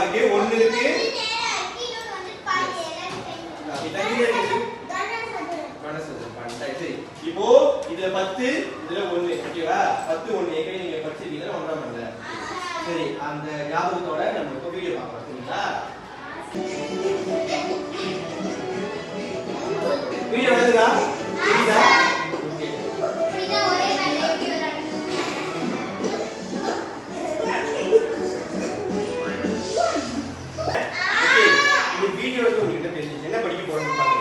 இருக்கு, 1 இருக்கு. இப்போ இதுல 10 இதுல 1 ஓகேவா 10 1 ஏற்கனவே நீங்க படிச்சிருக்கீங்க ஒன்றாம் பண்ணல சரி அந்த ஞாபகத்தோட நம்ம இப்போ வீடியோ பார்க்கலாம் சரிங்களா வீடியோ வருதா தெரியுதா ஓகே வீடியோ ஒரே மாதிரி எப்படி வராது ஓகே இந்த வீடியோல உங்களுக்கு தெரியும் என்ன படிக்க போறோம்னு பாருங்க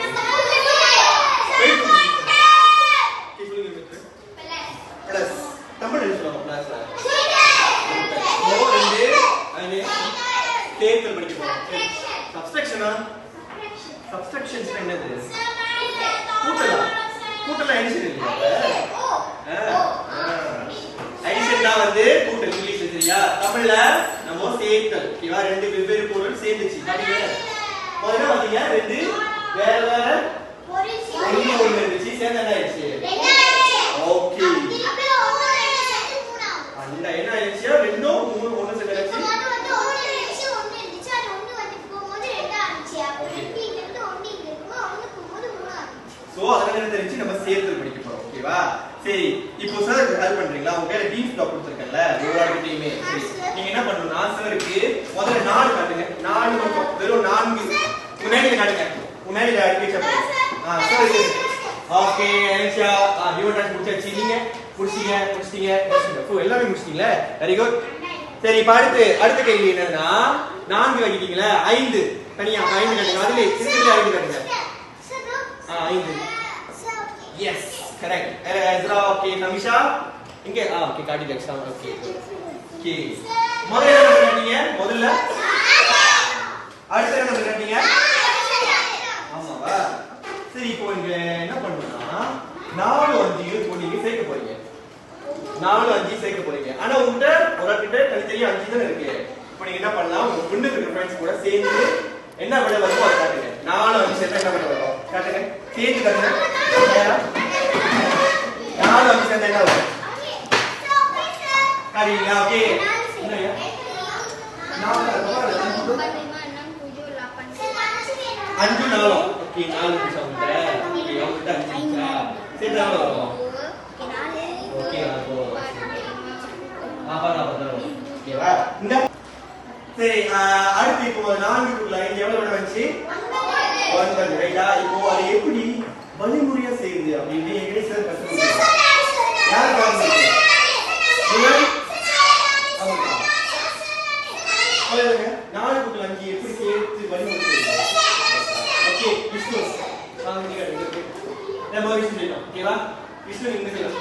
சப்ஸ்ட்ரக்ஷன்ஸ் என்னது கூட்டல் அடிஷன் இல்லையா அடிஷன் தான் வந்து கூட்டல் இங்கிலீஷ்ல சரியா தமிழ்ல நம்ம சேர்த்தல் ஓகேவா ரெண்டு வெவ்வேறு பொருள் சேர்ந்துச்சு முதல்ல பாத்தீங்க ரெண்டு வேற வேற ஒண்ணு இருந்துச்சு சேர்ந்து என்ன ஆயிடுச்சு ஓகே அந்த என்ன ஆயிடுச்சு ரெண்டும் மூணு ஒண்ணு சேர்ந்து சோ அதனால என்ன தெரிஞ்சு நம்ம சேர்த்து படிக்க போறோம் ஓகேவா சரி இப்போ சார் ஹெல்ப் பண்றீங்களா உங்க கையில டீம் ஸ்டாக் கொடுத்திருக்கேன்ல ஒவ்வொருத்தையுமே சரி நீங்க என்ன பண்ணணும்னா சாருக்கு முதல்ல 4 காட்டுங்க 4 மட்டும் வெறும் 4 முன்னாடி காட்டுங்க முன்னாடி அடுக்கி சார் சரி ஓகே அனிஷா யூனிட் முடிச்சாச்சு நீங்க முடிச்சிட்டீங்க ஓ எல்லாமே முடிச்சிட்டீங்களா வெரி குட் சரி இப்போ அடுத்த கேள்வி என்னன்னா 4 வைக்கிறீங்களா 5 தனியா 5 காட்டுங்க அதுல சிறிய 5 காட்டுங்க 5 yes correct Ezra okay Tamisha இங்க okay காட்டி எக்ஸாம் okay okay முதல்ல என்ன பண்ணீங்க முதல்ல அடுத்து என்ன பண்ணீங்க ஆமாவா சரி இப்போ இங்க என்ன பண்ணனும்னா 4 5 போடுங்க சேர்க்க போறீங்க 4 5 சேர்க்க போறீங்க ஆனா உங்ககிட்ட ஒரு கிட்ட தனித்தனியா 5 தான் இருக்கு இப்போ நீங்க என்ன பண்ணலாம் உங்க ஃப்ரெண்ட் இருக்கிற फ्रेंड्स கூட சேர்ந்து என்ன விட வருமோ அதை காட்டுங்க 4 5 சேர்த்தா என்ன விட வரும் காட்டுங்க சேர்த்து காட்டுங்க 4 5 சேர்த்தா என்ன வரும் காட்டுங்க ஓகே என்னையா 5 4 ஓகே 4 சொல்றேன் ஓகே அவங்கிட்ட 5 சேர்த்தா வரும் ஓகே அப்போ ஓகேவா இந்த சரி அடுத்து இப்போ 4 க்குள்ள 5 எவ்வளவு விட வந்துச்சு 1 ரைட்டா இப்போ அது எப்படி வழிமுறையா செய்யுது அப்படின்னு எங்க சார் கத்துக்கிட்டாங்க யார் பாருங்க முன்னாடி ஆமா சொல்லுங்க 4 க்குள்ள 5 எப்படி சேர்த்து வழிமுறை செய்யுது ஓகே விஷ்ணு வாங்க நீங்க எடுங்க நம்ம விஷ்ணு சொல்றோம் ஓகேவா விஷ்ணு நீங்க சொல்லுங்க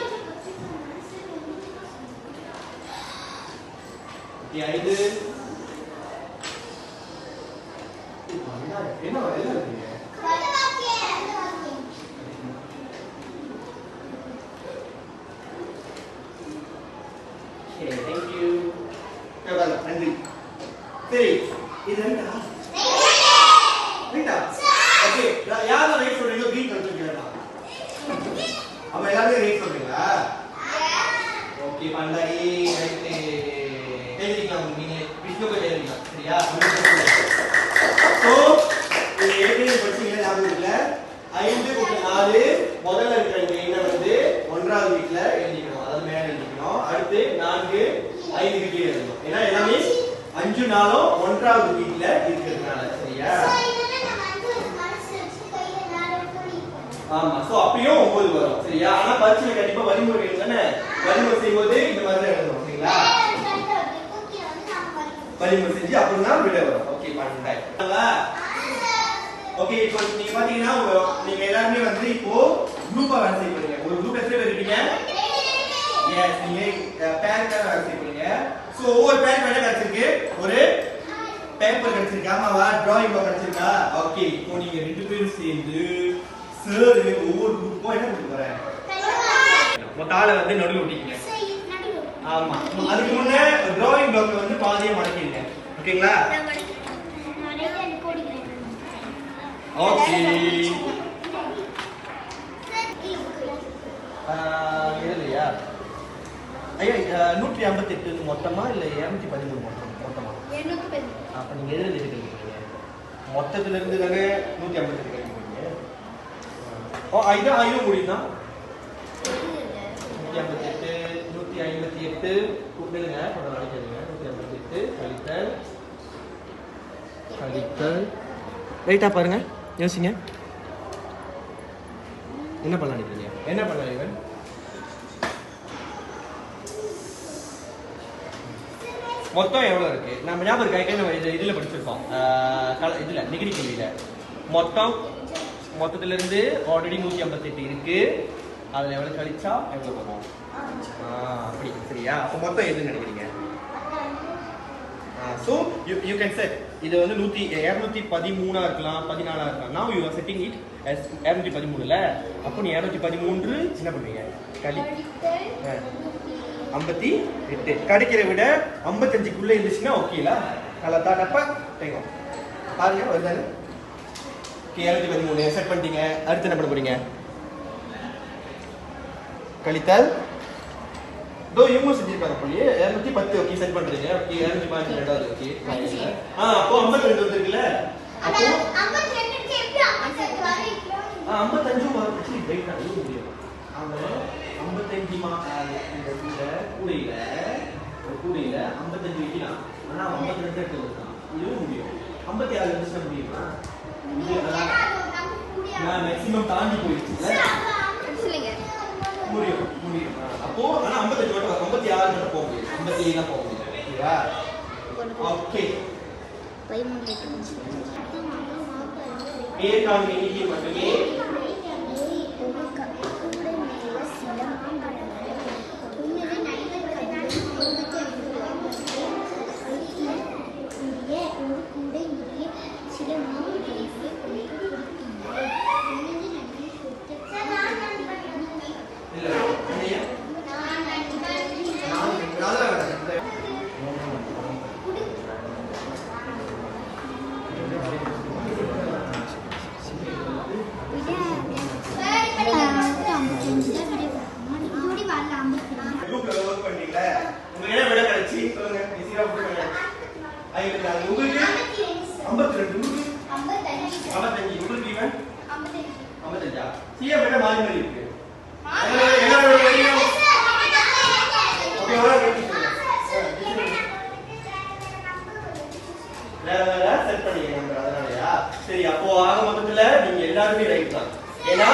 ஓகே 5 என்ன வரல இருக்கீங்க ஓகே थैंक यू கேவல நன்றி சரி இது என்னடா ரைட்டா ஓகே யார ரைட் சொல்றீங்க கிரீன் கலர் சொல்றீங்களா அப்ப எல்லாரும் ரைட் சொல்றீங்களா ஓகே பண்டாரி ரைட் எழுதிக்கலாம் நீங்க விஷ்ணுக்கு எழுதிக்கலாம் சரியா சோ இது ஏற்கனவே படிச்சீங்க ஞாபகம் இல்ல 5 + 4 முதல்ல இருக்கிற என்ன வந்து 1வது வீட்ல எழுதிக்கணும் அதாவது மேல எழுதிக்கணும் அடுத்து 4 5 க்கு கீழ எழுதணும் ஏன்னா எல்லாமே 5 4 1வது வீட்ல இருக்கிறதுனால சரியா ஆமா சோ அப்பயும் 9 வரும் சரியா ஆனா பரீட்சையில கண்டிப்பா வழிமுறை எழுதுனே வழிமுறை செய்யும்போது இந்த மாதிரி தான் எழுதணும் சரிங்களா வழிமுறை செஞ்சு அப்புறம் தான் விட வரும் ஓகே பண்ணுங்க ஓகே இப்போ நீங்க பாத்தீங்கன்னா நீங்க எல்லாரும் வந்து இப்போ குரூப்பா வேலை செய்ய போறீங்க ஒரு குரூப் எத்தனை பேர் இருக்கீங்க எஸ் நீங்க பேரா வேலை செய்ய போறீங்க சோ ஒவ்வொரு பேர் என்ன கிடைச்சிருக்கு ஒரு பேப்பர் கிடைச்சிருக்கு ஆமாவா டிராயிங் புக் கிடைச்சிருக்கா ஓகே இப்போ நீங்க ரெண்டு பேரும் சேர்ந்து சார் ஒவ்வொரு குரூப்புக்கும் என்ன கொடுக்க போறேன் காலை வந்து நடுவுல ஒட்டிக்கங்க ஆமா அதுக்கு முன்ன டிராயிங் புக்ல வந்து பாதியா மடக்கிடுங்க ஓகேங்களா ஓகே எழுதியா ஐயா 158 மொத்தமா இல்ல 213 மொத்தமா? 213. அப்ப நீங்க எதுல எடுக்கிறீங்க? மொத்தத்துல இருந்து தானே 158 எடுக்கிறீங்க. ஐயோ முடியுமா? 158 158 கூட்டுங்க கொஞ்சம் அடிக்கிறீங்க. 158 கழித்தல் ரைட்டா பாருங்க, யோசிங்க. என்ன பண்ணலாம் நினைக்கிறீங்க? என்ன பண்ணலாம் இவன்? மொத்தம் எவ்வளோ இருக்கு? நம்ம ஞாபகம் இருக்கா? நம்ம இதில் படிச்சிருக்கோம், இதில் டிகிரி கேள்வியில் மொத்தத்துல இருந்து ஆல்ரெடி 158 இருக்கு. அதில் எவ்வளோ கழிச்சா எவ்வளோ வரும்? அப்படி சரியா? அப்போ மொத்தம் எதுன்னு நினைக்கிறீங்க? ஸோ யூ கேன் செட் இது வந்து 213 இருக்கலாம், 14 இருக்கலாம். now you are setting it as 213ல. அப்போ நீ 213 என்ன பண்ணுவீங்க? 58 கிடைக்கிற விட 55க்குள்ள இருந்துச்சுன்னா ஓகேல. கலத்தா டப்ப தேங்கும் பாருங்க வருதானே? ஓகே 213 செட் பண்ணிட்டீங்க. அடுத்து என்ன பண்ண போறீங்க? கழித்தல் दो இவங்க செஞ்சிருக்காங்க போலியே 210. ஓகே செட் பண்றீங்க. ஓகே 212 ரெண்டாவது. ஓகே அப்போ 52 வந்திருக்குல. அப்போ 52 க்கு எப்படி 55 வரைக்கும் 55 வரைக்கும் வெயிட் பண்ண முடியும். அந்த 55 இந்த கூடையில 55 வைக்கலாம். ஆனா 52 எடுத்துக்கலாம். இதுவும் முடியும். 56 எடுத்துக்க முடியுமா? நான் மேக்ஸिमम தாண்டி போயிடுச்சுல. சொல்லுங்க. முடியும். அப்போ ஆனா 55 மட்டும் 56 மட்டும் போக முடியும். 57 தான் போக முடியும். ஓகேவா? ஓகே 13 ஏகான எண்ணிக்கை மட்டுமே சரி. அப்போ ஆக மொத்தத்துல நீங்க எல்லாருமே ரைட் தான். ஏன்னா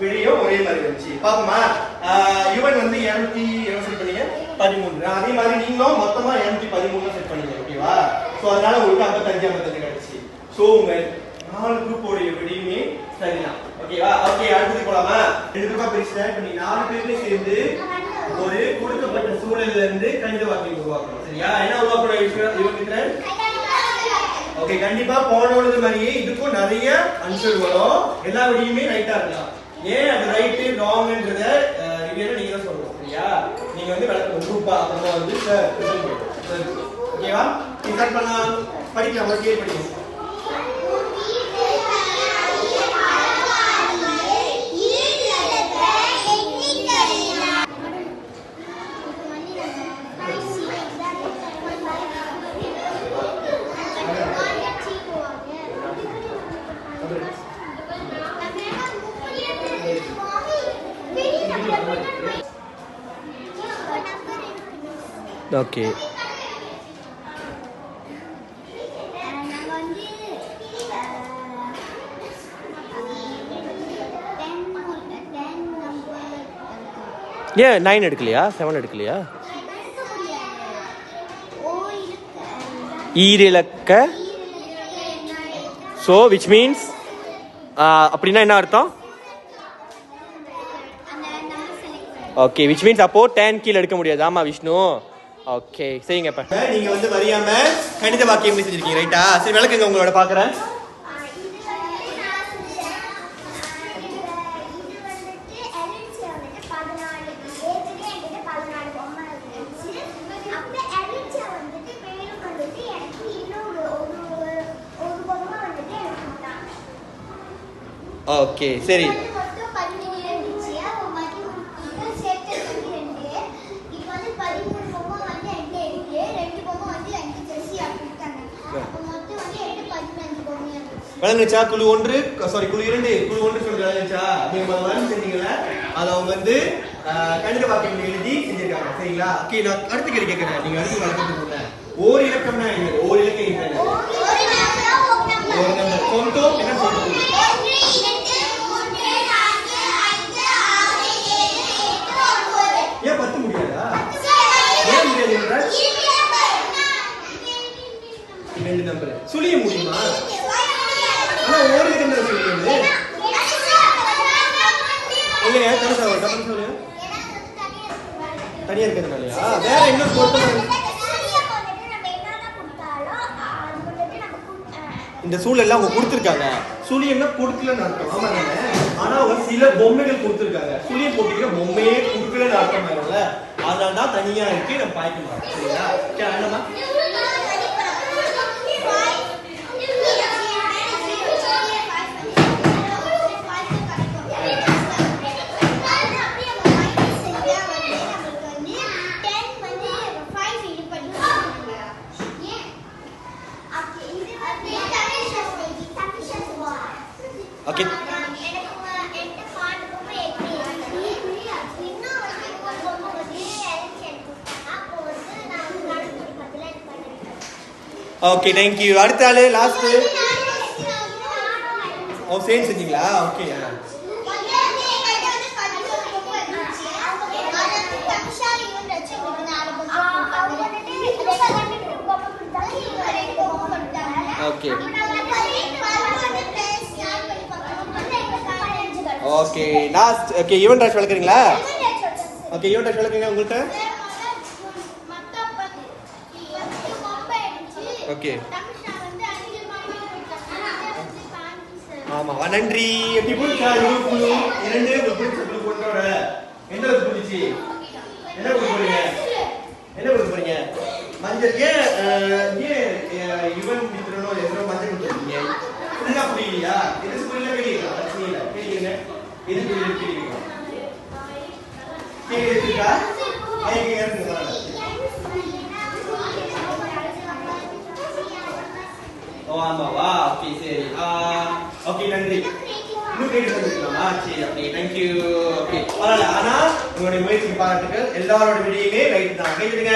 விடியோ ஒரே மாதிரி வந்துச்சு. பாப்போமா? இவன் வந்து 200 செட் பண்ணீங்க 13. அதே மாதிரி நீங்களும் மொத்தமா 213 செட் பண்ணீங்க. ஓகேவா? சோ அதனால உங்களுக்கு 55 கிடைச்சு. சோ உங்க 4 குரூப்போட விடியுமே சரிதான். ஓகேவா? ஓகே அடுத்து போலாமா? 2 குரூப்பா பிரிச்சுட்டேன். இப்ப நீ 4 பேருமே சேர்ந்து ஒரு கொடுக்கப்பட்ட சூழல்ல இருந்து கணித வாக்கியம் உருவாக்கணும். சரியா? என்ன உருவாக்கணும் இவங்க? ஓகே கண்டிப்பா போனது மாதிரியே இதுக்கும் நிறைய ஆன்சர் வரும். எல்லா விடியுமே ரைட்டா இருக்கலாம். ஏன் அது ரைட் ராங்ன்றத ரிவ்யூல நீங்க தான் சொல்லணும். சரியா? நீங்க வந்து விளக்கணும் குரூப்பா. அப்புறமா வந்து சார் ஓகேவா? ஸ்டார்ட் பண்ணலாம். படிக்கலாம். ஓகே படிக்கலாம். ஓகே ஏன் 9 எடுக்கலையா? 7 எடுக்கலையா? ஈரிலக்க. ஸோ விச் மீன்ஸ் அப்படின்னா என்ன அர்த்தம்? ஓகே விச் மீன்ஸ் அப்போ 10 கீழே எடுக்க முடியாது. ஆமா விஷ்ணு. ஓகே சரிங்க. இப்ப நீங்க வந்து வரியாம கணித வாக்கியம் செஞ்சிருக்கீங்க ரைட்டா? சரி விளக்குங்க உங்களோட பாக்குறேன். ஓகே சரி விளங்குச்சா? குழு 1 குழு 2 குழு 1 சொல்லி விளங்குச்சா? நீங்க வரைஞ்சு செஞ்சீங்கல்ல அதை அவங்க வந்து கணித வாக்கியங்கள் எழுதி செஞ்சிருக்காங்க. சரிங்களா? ஓகே, நான் அடுத்த கேள்வி கேட்கறேன். நீங்க அடுத்து வளர்க்கறதுக்குள்ள ஓர் இலக்கம்னா என்ன? ஓர் இலக்கம் என்ன? ஒரு நம்பர். சொந்தம் என்ன சொல்றது? ஏன் 10 முடியாதா? ஏன் முடியாது? ரெண்டு நம்பர் சுழிய முடியுமா? ஆனா ஒரு இலக்கம் தான் சொல்லுங்க. இல்லையா? சொல்லுங்க. தனியா இருக்கிறதுனாலயா? வேற என்ன பொருத்தம்? இந்த சூழல்ல அவங்க கொடுத்துருக்காங்க. சுழியம்னா கொடுக்கலன்னு அர்த்தம். ஆமா தானே? ஆனா ஒரு சில பொம்மைகள் கொடுத்துருக்காங்க. சுழியம் போட்டிக்கிற பொம்மையே கொடுக்கலன்னு அர்த்தம் ஆயிரும்ல. அதனால தான் தனியா இருக்கு. நம்ம பாய்க்க மாட்டோம். சரிங்களா? என்னமா? ஓகே. Okay, thank you. அடுத்த ஆளு லாஸ்ட். ஓ, சேம் செஞ்சீங்களா? Okay. Okay okay last. Okay, ஈவென்ட் ராஷ் வளர்க்குறீங்களா? ஓகே, ஈவென்ட் ராஷ் வளர்க்குறீங்க உங்கள்கிட்ட? ஓகே, ஆமா, நன்றி. எப்படி போச்சா? குழு 2 பிடிச்ச குழு கொண்டோட எந்த அளவுக்கு பிடிச்சி? என்ன கொடுக்க போறீங்க? என்ன கொடுக்க போறீங்க? மஞ்சள். ஏன் ஈவென்ட் முடிக்கிறோம் எவ்வளோ மஞ்சள் கொடுத்துருக்கீங்க? என்ன புரியலையா? எது புரியல? கேட்கலாம். பிரச்சனை இல்லை, கேட்குறீங்க. இது புரியல? கேட்குறீங்களா? ஓ ஆமாவா? ஓகே, சரி. ஓகே, நன்றி. இன்னும் கேட்டு வந்துருக்கலாமா? சரி, ஓகே, தேங்க்யூ. ஓகே, பரவாயில்ல. ஆனா உங்களுடைய முயற்சிக்கு பாராட்டுகள். எல்லாரோட விடையுமே ரைட் தான். கேட்டுங்க.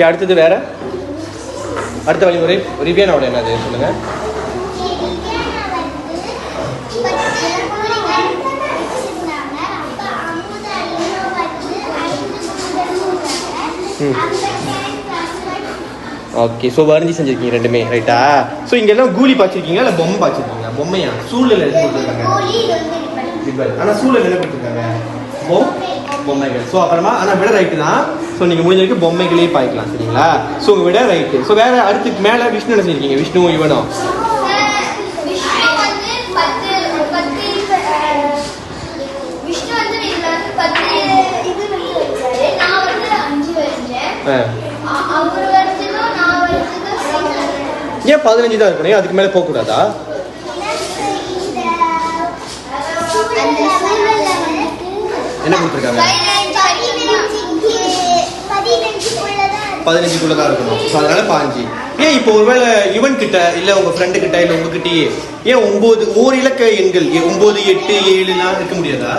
அடுத்தது வேற அடுத்த வழிமுறை ரிவியானோட என்னது சொல்லுங்க. ஓகே, ஸோ வரைஞ்சி செஞ்சிருக்கீங்க ரெண்டுமே ரைட்டா? ஸோ இங்க எல்லாம் கூலி பாய்ச்சிருக்கீங்க இல்லை பொம்மை பாய்ச்சிருக்கீங்க? பொம்மையா? சூழல் எது கொடுத்துருக்காங்க? ஆனால் சூழல் என்ன கொடுத்துருக்காங்க? பொம்மைகள். ஸோ அப்புறமா ஆனால் விட ரைட்டு தான். ஸோ நீங்கள் முடிஞ்ச வரைக்கும் பொம்மைகளே பாய்க்கலாம். சரிங்களா? ஸோ உங்கள் விட ரைட்டு. ஸோ வேற அடுத்துக்கு மேலே விஷ்ணு என்ன செஞ்சிருக்கீங்க? விஷ்ணுவும் இவனும் ஏன் 15 தான் இருக்கணும்? அதுக்கு மேலே போகக்கூடாதா? என்ன கொடுத்துருக்காங்க? 15 தான் இருக்கணும். ஸோ அதனால 15. ஏன் இப்போ ஒருவேளை இவன் கிட்ட இல்லை உங்க ஃப்ரெண்டு கிட்ட இல்லை உங்ககிட்டயே ஏன் 9 ஓர் இலக்க எண்கள் 9, 8, 7 இருக்க முடியாதா?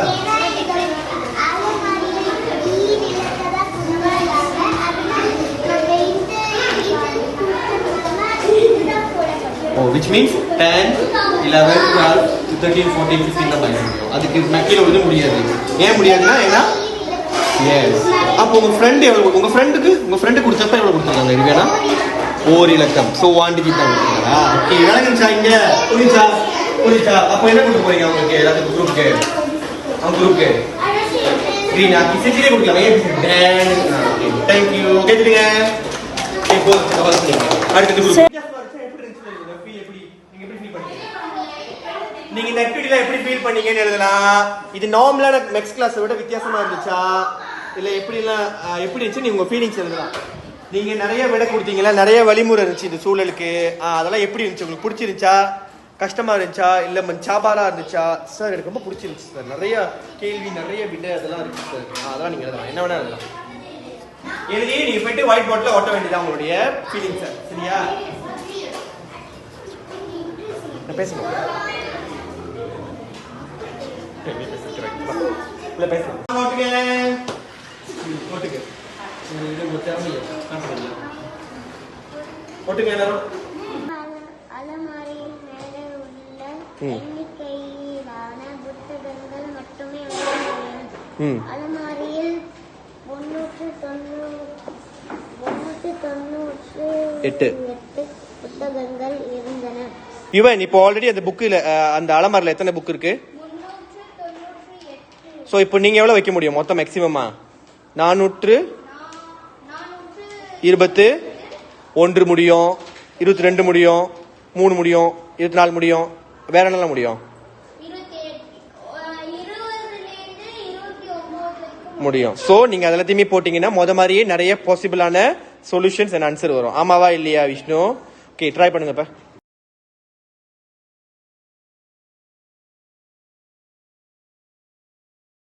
which means 10, 11, 12, 13, 14, 15 தான் பாய்க்க முடியும். அதுக்கு கீழே விட முடியாது. ஏன் முடியாதுன்னா ஏன்னா எஸ். அப்போ உங்க ஃப்ரெண்டு எவ்வளோ? உங்க ஃப்ரெண்டு கொடுத்தப்ப எவ்வளோ கொடுத்துருக்காங்க? இது வேணா ஓர் இலக்கம். ஸோ 1 டிஜிட் தான் கொடுத்துருக்காங்களா? ஓகே, விளங்குச்சா? இங்க புரிஞ்சா? அப்போ என்ன கொடுக்க போறீங்க அவங்களுக்கு? எல்லாத்துக்கும் குரூப்க்கு? அவங்க குரூப்க்கு green ஆக்கி செஞ்சிலே கொடுக்கலாம். Thank you. கேட்டுடுங்க. இப்போ அடுத்து எப்படி நீங்க எப்படி ஃபீல் பண்ணீங்க? நீங்க இந்த ஆக்டிவிட்டில எப்படி ஃபீல் பண்ணீங்கன்னு எழுதலாம். இது நார்மலான நெக்ஸ்ட் கிளாஸை விட வித்தியாசமா இருந்துச்சா இல்ல எப்படிலாம் எப்படி இருந்துச்சு நீங்க உங்க ஃபீலிங்ஸ் எழுதலாம். நீங்க நிறைய விட கொடுத்தீங்களா, நிறைய வழிமுறை இருந்துச்சு இந்த சூழலுக்கு. அதெல்லாம் எப்படி இருந்துச்சு, உங்களுக்கு பிடிச்சிருந்துச்சா, கஷ்டமா இருந்துச்சா இல்ல சாபாரா இருந்துச்சா? சார் எனக்கு ரொம்ப பிடிச்சிருந்துச்சு சார், நிறைய கேள்வி நிறைய விட அதெல்லாம் இருக்கு சார். அதெல்லாம் நீங்க எழுதலாம், என்ன வேணா எழுதலாம். எழுதி நீங்க போயிட்டு ஒயிட் போர்ட்ல ஒட்ட வேண்டியதா உங்களுடைய ஃபீலிங்ஸ். சரியா? நான் பேசணும் அலமாரியில் மேலே உள்ள எண்ணிக்கையிலான புத்தகங்கள் மட்டுமே வைக்க முடியும். அலமாரியில் 398 புத்தகங்கள் இருந்தன. யுவன், இப்போ ஆல்ரெடி அந்த புக்கில் அந்த அலமாரில் எத்தனை புக் இருக்கு? 398. ஸோ இப்போ நீங்க எவ்வளவு வைக்க முடியும் மொத்தம் மேக்ஸிமமா? 421 முடியும், 22 முடியும், 3 முடியும், 24 முடியும், வேற என்னெல்லாம் முடியும்? 20 முடியும். ஸோ நீங்க அதெல்லாத்தையுமே போட்டீங்கன்னா மொத மாதிரியே நிறைய பாசிபிளான சொல்யூஷன்ஸ் அண்ட் ஆன்சர் வரும். ஆமாவா இல்லையா விஷ்ணு? ஓகே, ட்ரை பண்ணுங்க இப்ப.